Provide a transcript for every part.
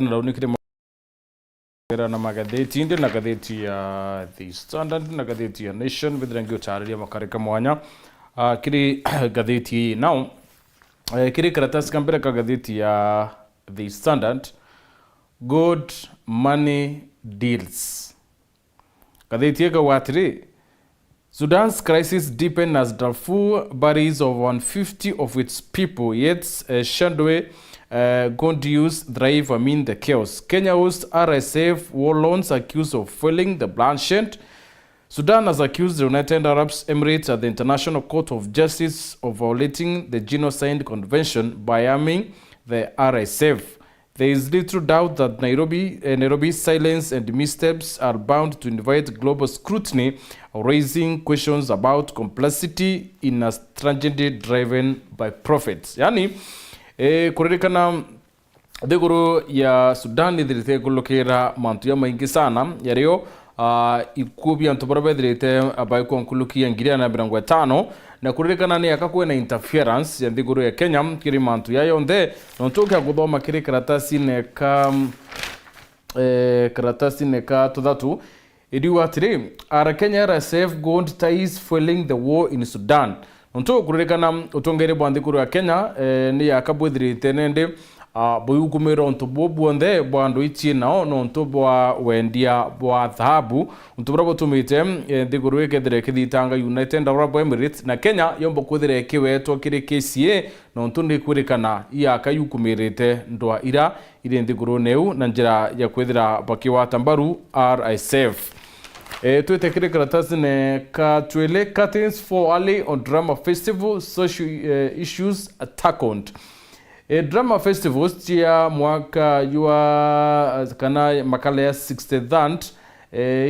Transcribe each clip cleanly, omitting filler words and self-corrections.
Raunikire na magatheti ndio na gatheti ya The Standard na gatheti ya Nation vithirangi utarĩria makarika mwanya kiri gatheti now kiri karatasi kambere ka gatheti ya The Standard good money deals gatheti ya watiri Sudan's crisis deepened as Darfur buries of 150 of its people, yet Shandwe going to use thrive amid the chaos. Kenya hosts RSF warlords accused of fueling the bloodshed. Sudan has accused the United Arab Emirates at the International Court of Justice of violating the Genocide Convention by arming the RSF. There is little doubt that Nairobi's silence and missteps are bound to invite global scrutiny, raising questions about complicity in a tragedy driven by profits. Yani, kuririkana thiguru ya Sudan ithirite kulukira mantu ya maingi sana yario ikubi antu bara bethirite abaiko nkulukia ngiria na 50 na kuririkana ni akakuwe na interference ya thiguru ya Kenya kiri mantu ya yonde nontoka guthoma kiri karatasi neka tuthatu idiwa atiri ara Kenya RSF gold ties fueling the war in Sudan nonto kuririkana utongere bwandikuru ya Kenya ni akabwithirite nende boyukumira onto bobuonde bwandu ichi nao nonto bwa wendia bwa dhahabu onto brabo tumite thiguru ikethire kithitanga United Arab Emirates na Kenya yombo kwithire kiwetwo kiri KCA nonto ni kwirikana iaka yukumirite ndwa ira ire thiguru neu na njira ya kwithira bakiwata mbaru RSF. Tuite kiri karatasi ne katwele curtains for Ali on drama festival social issues tackled. Drama festivals tia mwaka yua kana makala ya 63rd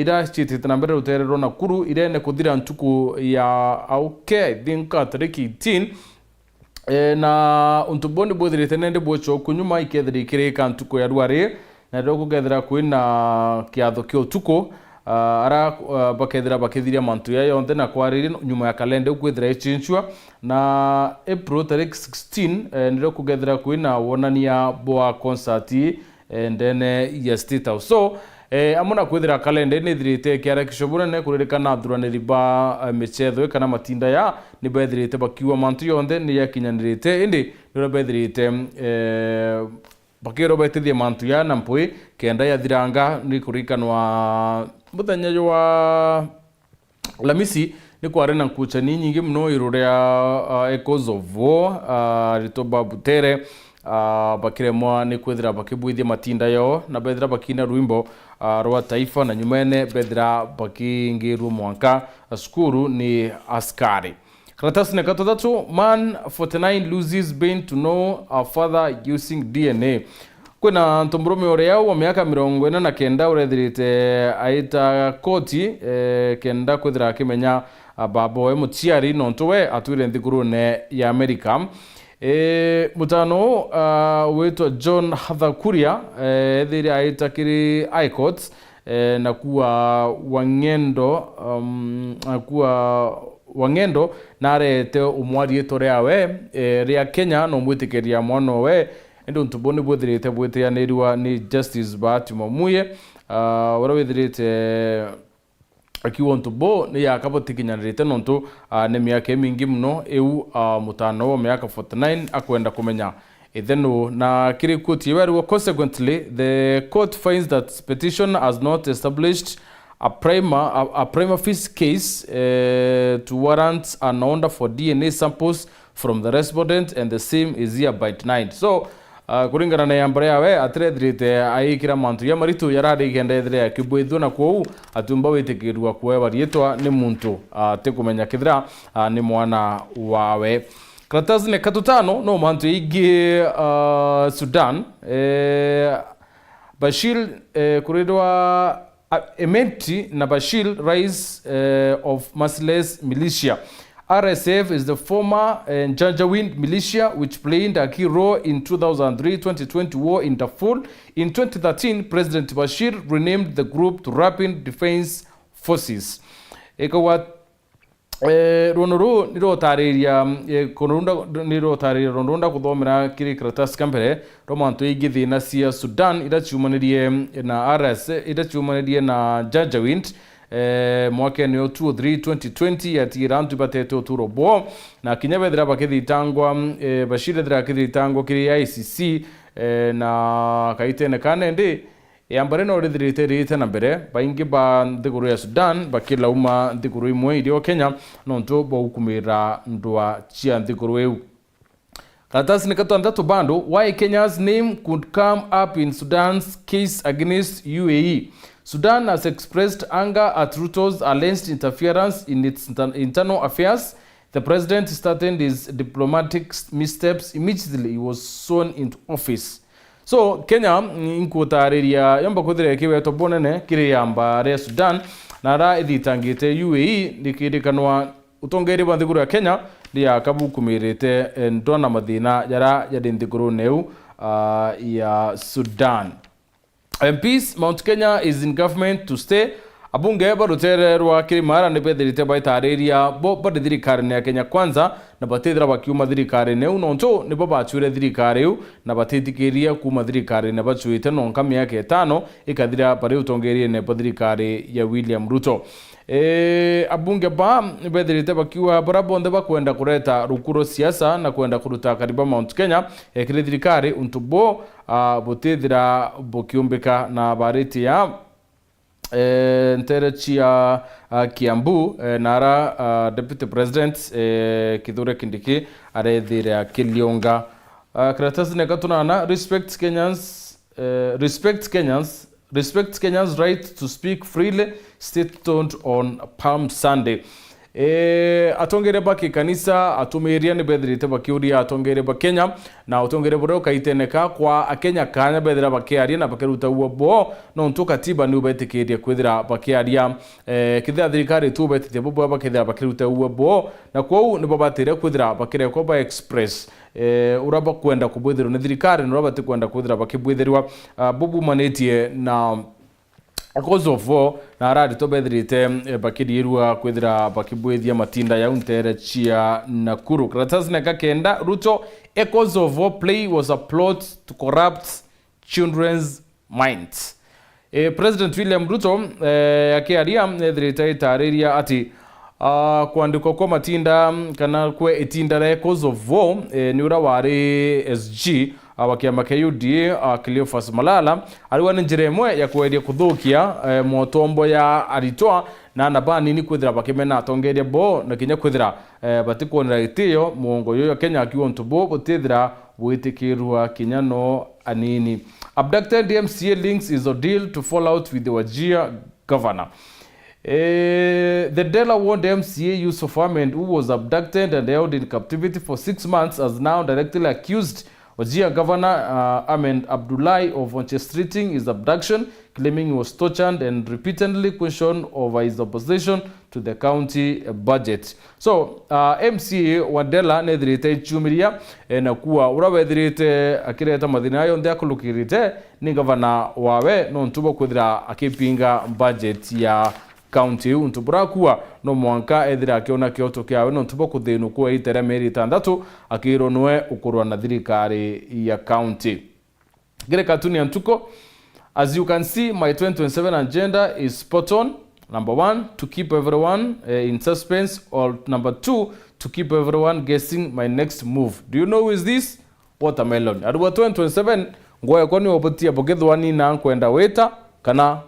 ida chitite nambere uterero na kuru irene kuthira ntuku ya auke thinka tariki 18 na untuboni bothirite nende bocho kunyuma ikethiri kirika ntuku ya rwari na roko gethira kwina kiatho kyo tuko ara bakethira bakithiria mantu ya yonde na kwariri nyuma ya kalenda ukwithira ichinchwa na April tarik 16 ndio kugethira kwina wonania boa concert and then ya State House so amuna kwithira kalenda ni thirite kiara kishobura ne kuririkana thuraniri ba michetho kana matinda ya ni bethirite bakiwa mantu yonde ni yakinyanirite indi ndio bethirite bakiro betithia mantu ya nampui kenda ya thiranga ni kurikanwa muthenya wa Lamisi ni kwarena nkucha ni nyingi mno iruria echoes of war ritoba butere bakiremwa ni kwithira bakibwithia matinda yo na bethira bakina rwimbo rwa taifa na nyumene bethira bakingirwo mwanka skuru ni askari. Karatasi ne katatu man 49 loses been to know a father using DNA. Kuna ntombrome orea wa miaka 49 urethirite aita koti kenda kwithira kimenya babo mutiari nontowe atwire nthiguru ne ya America mutano weto John Hathakuria thiri aita kiri high court na kuwa wangendo narete umwari etoreawe ria Kenya no mwitikeria mwono we endo ntubone bwethirite bweteanirwa ni Justice Bahati Mamuye warawithirite akiwa ntubo ni yakabotikinyanirite nonto ne miaka mingi mno eu mutano wa miaka 49 akwenda kumenya etheno na kiri kuti were consequently the court finds that petition has not established a prima facie case to warrant an order for DNA samples from the respondent and the same is hereby denied. So kuringana na yambare yawe atrethirite aikira mantu ya maritu yarari igenda ethire kibwithu na kwou atumba witikirwa kwewa rietwa ni muntu tekumenya kithira ni mwana wawe. Karatasi ne katutano no mantu igi Sudan Bashir kuridwa Emeti na Bashir rise of merciless militia. RSF is the former Janjaweed militia which played a key role in 2003-2020 war in Darfur. In 2013, President Bashir renamed the group to Rapid Defense Forces. Ekawa runuru nirotariria nirotariria kuthomera kiri kratas kambere romanto igithina cia Sudan iraciumanirie na RS iraciumanirie na Janjaweed mwaka ni 2020 yatira antu batete uturobo na kinyabethira bakithitangwa bashirethira kithitangwa kiri ICC na kaitene kanende yambare no rithirite na mbere baingi ba nthiguru ya Sudan bakilauma nthiguru imwe irio Kenya nonto baukumira ndwa cia nthiguru eu. Karatasi ni katandatu bando why Kenya's name could come up in Sudan's case against UAE. Sudan has expressed anger at Ruto's alleged interference in its internal affairs. The president started his diplomatic missteps immediately he was sworn into office. So Kenya inkutariria yamba kuthire kiweto bonene kiri yamba re Sudan na ra ithitangite UAE nikirikanwa utongeri wa nthiguru ya Kenya ria kabukumirite ndona mathina yara ya nthiguru neu ya Sudan. MPs Mount Kenya is in government to stay. Abunge barutere rwa kirimara ne bethirite baitariria bo thirikari ya Kenya kwanza na batithira bakiuma thirikari neu nonto ne babachure thirikari eu na batitikiria kuma thirikari ne bachuite nonka miaka 5 ikathira bari utongerie ne thirikari ya William Ruto. Abunge ba bethirite bakiwa barabonde bakwenda kureta rukuro siasa na kwenda kuruta kariba Mount Kenya kiri thirikari untubo butithira bokiumbika na bariti ya Nterechia Kiambu nara Deputy President Kithure Kindiki arethira Kilionga. Karatasi nekatunana respect Kenyans right to speak freely stated on Palm Sunday. Atongere baki kanisa atumiria ni bethirite bakiuria atongere ba Kenya na atongere boro kaiteneka kwa akenya kanya bethira bakiaria na bakiruta uobo no ntuka tiba ni ubetikiria kwithira bakiaria kithira thirikari tu betite bobo bakithira bakiruta uobo na kwau ni babatire kwithira bakire ko ba express uraba kwenda kubwithirwa ni thirikari no uraba kwenda kwithira bakibwithirwa bobu manetie na cause of war na arari to bethirite bakirirwa kwithira bakibwithia matinda ya Nterechia Nakuru. Karatasi na kakenda Ruto a cause of war play was a plot to corrupt children's minds. President William Ruto akiaria bethirite itariria ati kuandikwa kwa matinda kana kwe itinda re cause of war ni ura wari SG wakiama KUDA Cleophas Malala aliwa njira imwe ya kwedia kuthukia motombo ya aritoa na nabani ni kwithira bakimena atongeria bo na kinya kwithira batikonera itio muongo yoyo Kenya akiwa ntubo butithira buitikirwa kinya no anini. Abducted MCA links is a deal to fall out with the Wajir governor. The Delaware MCA Yusuf Ahmed, who was abducted and held in captivity for 6 months, has now directly accused Wajir Governor Ahmed Abdullahi of orchestrating his abduction, claiming he was tortured and repeatedly questioned over his opposition to the county budget. So, MCA Wadela nethirite chumiria na kuwa urawethirite akireta mathina yo ndia kulukirite ni governor wawe no ntubo kwithira akipinga budget ya county untubura kuwa no mwanka ethira akiona kioto kiawe no ntubo kuthinu kwa itere meri 6 akironwe ukurwa na thirikari ya county. Gere katuni antuko, as you can see, my 2027 agenda is spot on. Number 1, to keep everyone in suspense, or number 2, to keep everyone guessing my next move. Do you know who is this? Watermelon. Aruwa 2027 ngoya kwani obutia bogethwani na kwenda weta kana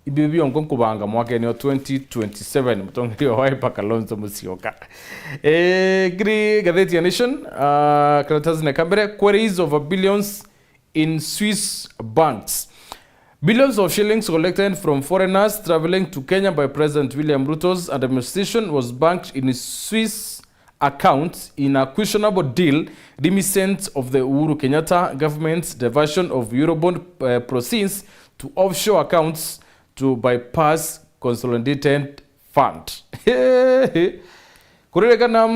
ibibio nkubanga mwaka ni 2027 mtongirio waipa Kalonzo Musyoka. Gri Gatheti ya Nation karatasi na kambere queries over billions in Swiss banks. Billions of shillings collected from foreigners traveling to Kenya by President William Ruto's administration was banked in Swiss accounts in a questionable deal reminiscent of the Uhuru Kenyatta government's diversion of Eurobond proceeds to offshore accounts to bypass consolidated fund. Kuregana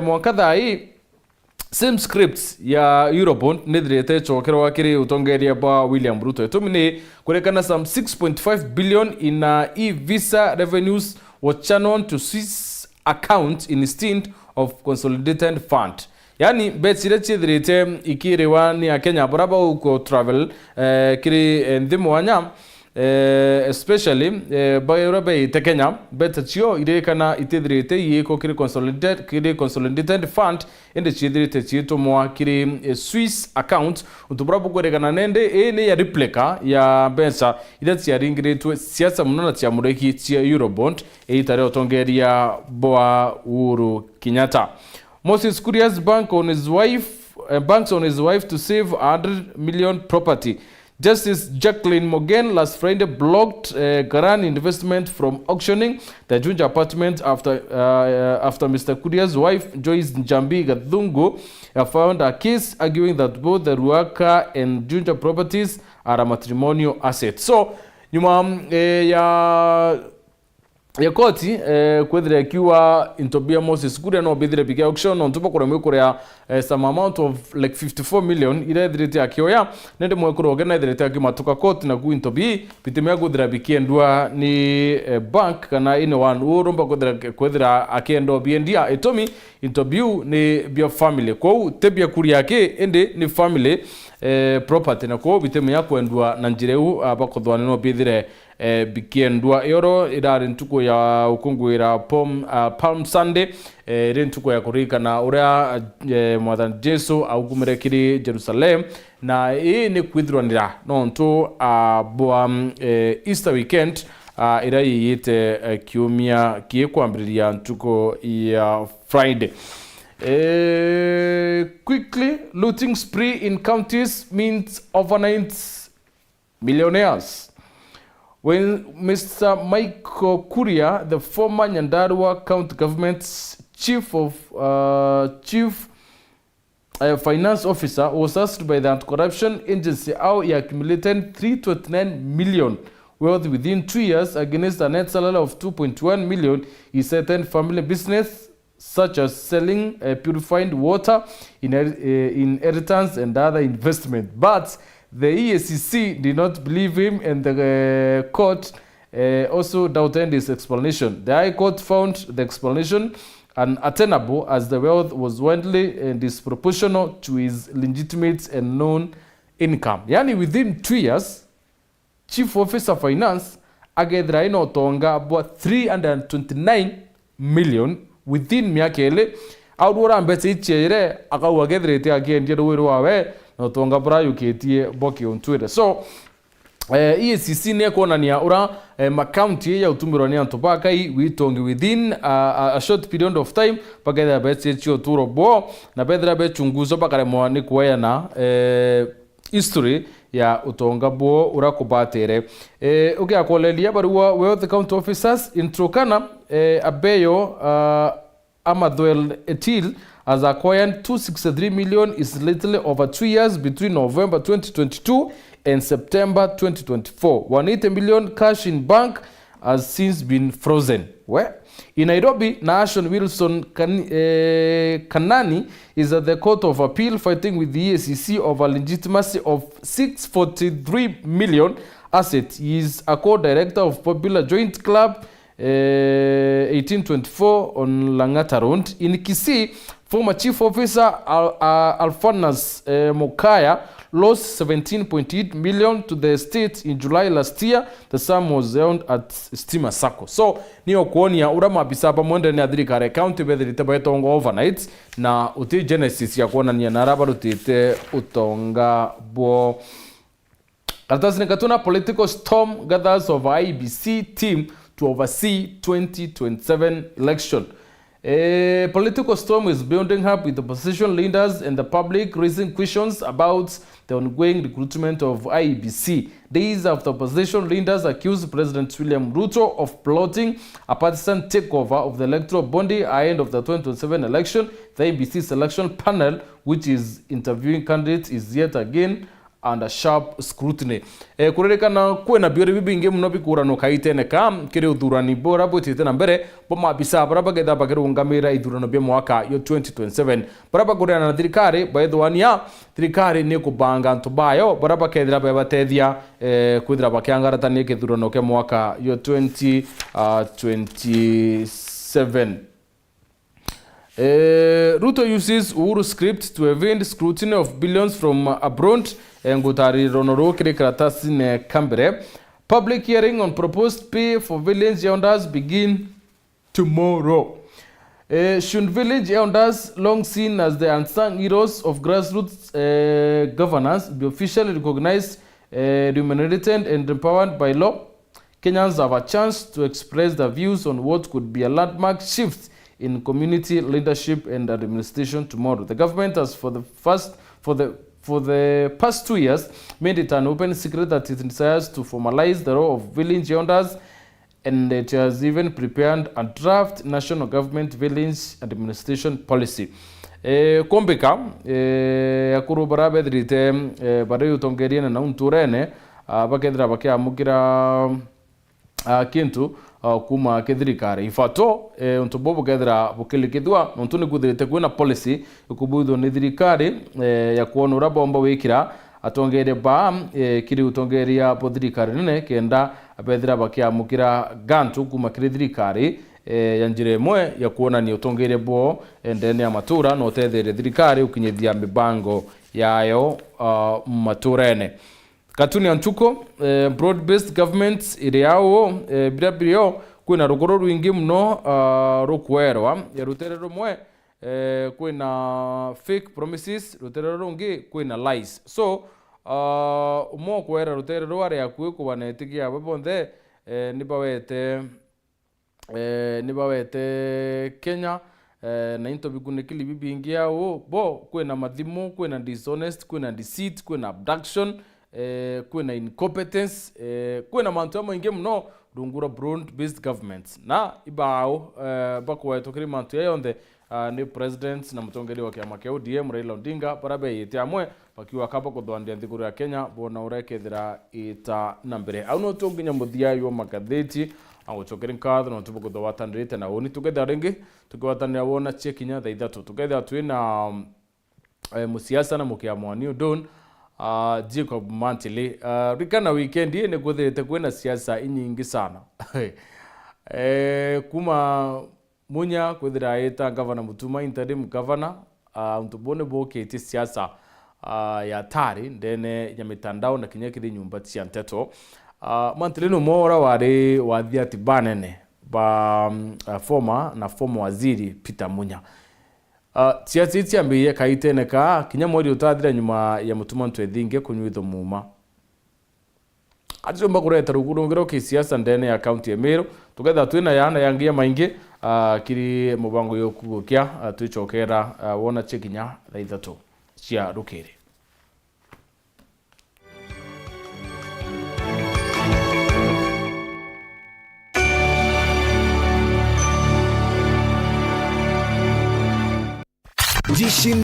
mwankadha hii same scripts ya Eurobond nithirite chokero wakiri utongeria ba William Ruto. Etumini kurekana some 6.5 billion in e-visa revenues was channeled to Swiss account instead of consolidated fund. Yani betsire chidrite ikiriwa ni Kenya baraba uko travel kiri ndimo wanya especially bayrobe ite Kenya betachio irekana itidrite yiko kiri consolidated fund ende chidrite chito mwa kiri Swiss account utubrabu kwerekana nende ne ya replica ya bensa idatsi ya ringire siasa munona tia mureki tia Eurobond itare otongeria boa Uhuru Kenyatta. Moses Kuria's banks on his wife to save 100 million property. Justice Jacqueline Mogen last Friday blocked Garan investment from auctioning the Junja apartment after Mr. Kuria's wife Joyce Njambi Gathungu found a case arguing that both the Ruaka and Junja properties are a matrimonial asset. So, nyuma ya koti kwethire kiwa intobia Moses Kuria no bidire big auction on tupo kuremwe kuria some amount of like 54 million ire direte akioya nende mwe kuro gena direte akimatuka koti na ku intobi bitimya gudira bikendwa ni bank kana ine one urumba kwethira akendo biendia etomi interview ni bia family ko tebia Kuria yake ende ni family property na ko bitimya kwendwa na njireu abakodwane no bidire bikiendwa yoro idari ntuko ya ukungwira Palm Sunday ntuko ya kurika na uria mwathani Jesu augumirekiri Jerusalem na ni kwithranira no ntu boa Easter weekend ira yite kiumia kiekwambiriria ntuko ya Friday. Quickly, looting spree in counties means overnight millionaires. When Mr. Michael Kuria, the former Nyandarua County Government's chief finance officer, was asked by the anti-corruption agency how he accumulated 329 million wealth within 2 years against a net salary of 2.1 million, he said family business such as selling purified water, inheritance and other investment. But the EACC did not believe him and the court also doubted his explanation. The High Court found the explanation untenable as the wealth was wildly disproportional to his legitimate and known income. Yani within 2 years, Chief Officer of Finance agethra ino tonga about 329 million within miaka ile aurora mbete ichere akawagethirete akiendia rwiro wawe no tonga brayo ketie boki on Twitter. So EACC ne kuonania ura county ya utumirwa ni antopaka witongi within a short period of time paketha betse chio turo bo na bedra be chunguzo pakare mwani kuwaya na history ya utonga bo urakubatere ukiakolelia barua wealth county officers in Turkana abeyo Amadwel Etil has acquired 263 million is literally over 2 years between November 2022 and September 2024. 180 million cash in bank has since been frozen. Where? In Nairobi, Nation Wilson Kanani is at the Court of Appeal fighting with the EACC over legitimacy of 643 million assets. He is a co-director of Popular Joint Club 1824 on Langata Road. In Kisii, former Chief Officer Alphanas Mokaya lost 17.8 million to the state in July last year. The sum was held at Stima Sacco. So, niyo kuonia urama bisaba mwende ni adhirikare county bedhiri teba etonga overnight na uti genesis ya kuona ni naraba rutite utonga bo. Karatasi nikatuna political storm gathers of IBC team to oversee 2027 election. A political storm is building up with the opposition leaders and the public raising questions about the ongoing recruitment of IEBC. Days after opposition leaders accused President William Ruto of plotting a partisan takeover of the electoral body ahead of the 2027 election, the IEBC selection panel, which is interviewing candidates, is yet again under sharp scrutiny. Kuririkana kwina biori bingi muno bikurano kaiteneka kiri uthurani bora bwitite na mbere bo mabisa bara bagetha bagirungamira ithurano bya mwaka yo 2027 bara bagurana na thirikari baithwania thirikari ni kubanga ntu bayo bara bakethira babatethia kwithira bakiangaratania kithurano kya mwaka yo 2027. Ruto uses Uhuru script to evade scrutiny of billions from abroad. Ngutari ronoro kiri karatasi ne Kambere. Public hearing on proposed pay for village elders begin tomorrow. Should village elders, long seen as the unsung heroes of grassroots governance, be officially recognized, remunerated and empowered by law? Kenyans have a chance to express their views on what could be a landmark shift in community leadership and administration tomorrow. The government has for the past 2 years made it an open secret that it desires to formalize the role of village elders, and it has even prepared a draft national government village administration policy. Kombika akuru barabedrite bare utongeria na unturene bakendra bakiamukira kintu kuma kithirikari ifato untubobo kethira bukilikithwa nontu ni kuthirite kwina policy ikubudho ni thirikari ya kuonura bomba wikira atongere ba kiri utongeria thirikari nene kenda abethira bakiamukira gantu kuma thirikari ya njire mwe ya kuona ni utongere bo ndene ya matura no tethere thirikari ukinyithia mibango yayo maturene. Katuni anchuko broad-based government iriao birabiro kwina rugoro rwingi muno rukwerwa ya rutere rumwe kwina fake promises, rutere rungi kwina lies. So umo kwera rutere rware yakwe kubanetikia bonthe nibawete Kenya na into bikunikili bibingi yao bo kwina mathimu, kwina dishonest, kwina deceit, kwina abduction, kwina incompetence, kwina mantu maingi muno rungura broad based governments na ibao bakwa tokiri mantu yonde ni president na mutongeri wa kiama kia ODM Raila Odinga barabe yete amwe bakiwa kaba kuthwandia thiguru ya Kenya bona urekethira ita nambere au no tunginya muthia yo Mangatheti au chokeri nkatho no tubuko thwatanirite na oni tugetha ringi tukiwatanira wona chekinya tha ithatu tugetha twina musiasa na mukiamwani udon Jacob Mantili rikana weekend ni kuthirite kwina siasa inyingi sana kuma munya kwithira eta governor mutuma interim governor untubone bokete siasa ya tari ndene ya mitandao na kinyekiri nyumba cia NTETO Mantili no mora wari wathia tibanene ba former waziri Peter Munya siasa itiambiye kaiteneka kinya mweri utathira nyuma ya mutuma ntwethinge kunyuitho muma atirumba kureta rugurungiro ki siasa ndene ya county ya Meru tugetha twina yana yangia maingi kiri mubango yo kugukia tuichokera wona chekinya tha ithatu cia rukiri.